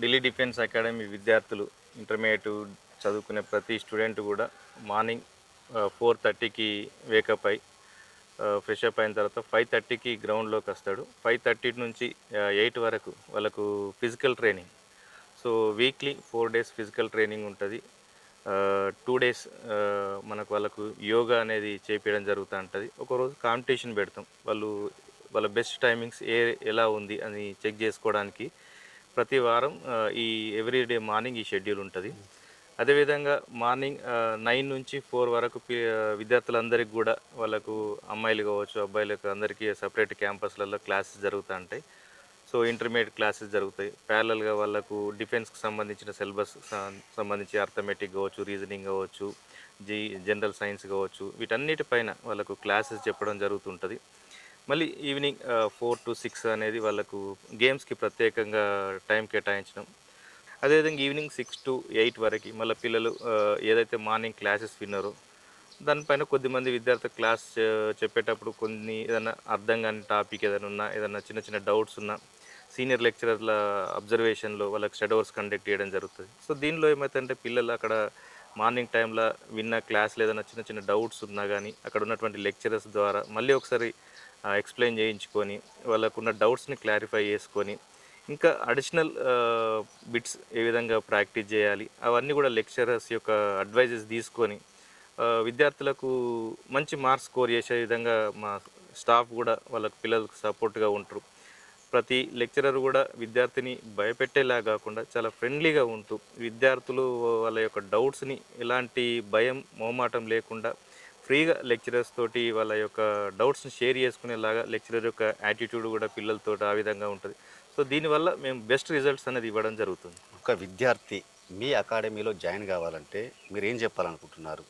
Delhi defence academy విద్యార్థులు intermediate చదువుకునే ప్రతి స్టూడెంట్ కూడా మార్నింగ్ 4:30కి వేకప్ అయి ఫ్రెష్ అప్ అయిన తర్వాత 5:30కి గ్రౌండ్లోకి వస్తాడు. 5:30 నుంచి 8 వరకు వాళ్ళకు physical training. So weekly 4 days physical training ఉంటుంది. 2 డేస్ మనకు వాళ్ళకు యోగా అనేది చేపించడం జరుగుతూ ఉంటుంది. ఒకరోజు కాంపిటీషన్ పెడతాం. వాళ్ళ బెస్ట్ టైమింగ్స్ ఎలా ఉంది అని చెక్ చేసుకోవడానికి ప్రతి వారం ఈ ఎవ్రీడే మార్నింగ్ ఈ షెడ్యూల్ ఉంటుంది. అదేవిధంగా మార్నింగ్ 9 నుంచి 4 వరకు విద్యార్థులందరికీ కూడా వాళ్ళకు అమ్మాయిలు కావచ్చు అబ్బాయిలకు అందరికీ సపరేట్ క్యాంపస్లలో క్లాసెస్ జరుగుతూ ఉంటాయి. సో ఇంటర్మీడియట్ క్లాసెస్ జరుగుతాయి. ప్యారలల్గా వాళ్ళకు డిఫెన్స్కి సంబంధించిన సిలబస్ సంబంధించి అర్థమెటిక్ కావచ్చు, రీజనింగ్ కావచ్చు, జనరల్ సైన్స్ కావచ్చు, వీటన్నిటిపైన వాళ్ళకు క్లాసెస్ చెప్పడం జరుగుతుంటుంది. మళ్ళీ ఈవినింగ్ 4 to 6 అనేది వాళ్ళకు గేమ్స్కి ప్రత్యేకంగా టైం కేటాయించడం. అదేవిధంగా ఈవినింగ్ 6 to 8 వరకు మళ్ళీ పిల్లలు ఏదైతే మార్నింగ్ క్లాసెస్ విన్నారో దానిపైన కొద్దిమంది విద్యార్థులు క్లాస్ చెప్పేటప్పుడు ఏదైనా అర్థం కాని టాపిక్ ఏదైనా ఉన్నా, ఏదైనా చిన్న చిన్న డౌట్స్ ఉన్నా సీనియర్ లెక్చరర్ల అబ్జర్వేషన్లో వాళ్ళకి షెడోర్స్ కండక్ట్ చేయడం జరుగుతుంది. సో దీనిలో ఏమవుతుందంటే పిల్లలు అక్కడ మార్నింగ్ టైంలో విన్న క్లాస్లో ఏదైనా చిన్న చిన్న డౌట్స్ ఉన్నా కానీ అక్కడ ఉన్నటువంటి లెక్చరర్స్ ద్వారా మళ్ళీ ఒకసారి ఎక్స్ప్లెయిన్ చేయించుకొని వాళ్ళకున్న డౌట్స్ని క్లారిఫై చేసుకొని ఇంకా అడిషనల్ బిట్స్ ఏ విధంగా ప్రాక్టీస్ చేయాలి అవన్నీ కూడా లెక్చరర్స్ యొక్క అడ్వైజెస్ తీసుకొని విద్యార్థులకు మంచి మార్క్స్ స్కోర్ చేసే విధంగా మా స్టాఫ్ కూడా వాళ్ళకు పిల్లలకు సపోర్ట్గా ఉంటారు. ప్రతి లెక్చరర్ కూడా విద్యార్థిని భయపెట్టేలా కాకుండా చాలా ఫ్రెండ్లీగా ఉంటూ విద్యార్థులు వాళ్ళ యొక్క డౌట్స్ని ఎలాంటి భయం మొహమాటం లేకుండా ఫ్రీగా లెక్చరర్స్ తోటి వాళ్ళ యొక్క డౌట్స్ని షేర్ చేసుకునేలాగా లెక్చరర్ యొక్క యాటిట్యూడ్ కూడా పిల్లలతో ఆ విధంగా ఉంటుంది. సో దీనివల్ల మేము బెస్ట్ రిజల్ట్స్ అనేది ఇవ్వడం జరుగుతుంది. ఒక విద్యార్థి మీ అకాడమీలో జాయిన్ కావాలంటే మీరు ఏం చెప్పాలనుకుంటున్నారు?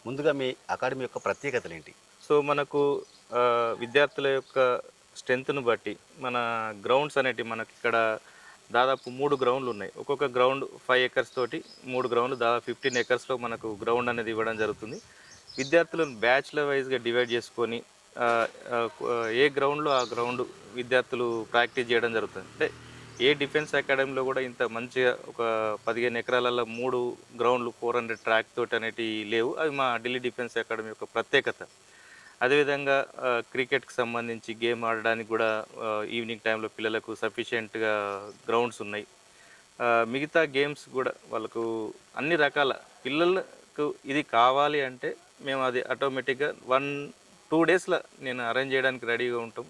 ముందుగా మీ అకాడమీ యొక్క ప్రత్యేకతలు ఏంటి? సో మనకు విద్యార్థుల యొక్క స్ట్రెంత్ను బట్టి మన గ్రౌండ్స్ అనేటివి మనకి ఇక్కడ దాదాపు 3 గ్రౌండ్లు ఉన్నాయి. ఒక్కొక్క గ్రౌండ్ 5 acres తోటి 3 గ్రౌండ్లు దాదాపు 15 acresలో మనకు గ్రౌండ్ అనేది ఇవ్వడం జరుగుతుంది. విద్యార్థులను బ్యాచ్ల వైజ్గా డివైడ్ చేసుకొని ఏ గ్రౌండ్లో ఆ గ్రౌండ్ విద్యార్థులు ప్రాక్టీస్ చేయడం జరుగుతుంది. అంటే ఏ డిఫెన్స్ అకాడమీలో కూడా ఇంత మంచిగా ఒక 15 ఎకరాలలో 3 గ్రౌండ్లు 400 ట్రాక్ తోటి అనేటివి లేవు. అవి మా ఢిల్లీ డిఫెన్స్ అకాడమీ యొక్క ప్రత్యేకత. అదేవిధంగా క్రికెట్కి సంబంధించి గేమ్ ఆడడానికి కూడా ఈవినింగ్ టైంలో పిల్లలకు సఫిషియెంట్గా గ్రౌండ్స్ ఉన్నాయి. మిగతా గేమ్స్ కూడా వాళ్ళకు అన్ని రకాల పిల్లలకు ఇది కావాలి అంటే మేము అది ఆటోమేటిక్గా 1-2 డేస్లో నేను అరేంజ్ చేయడానికి రెడీగా ఉంటాం.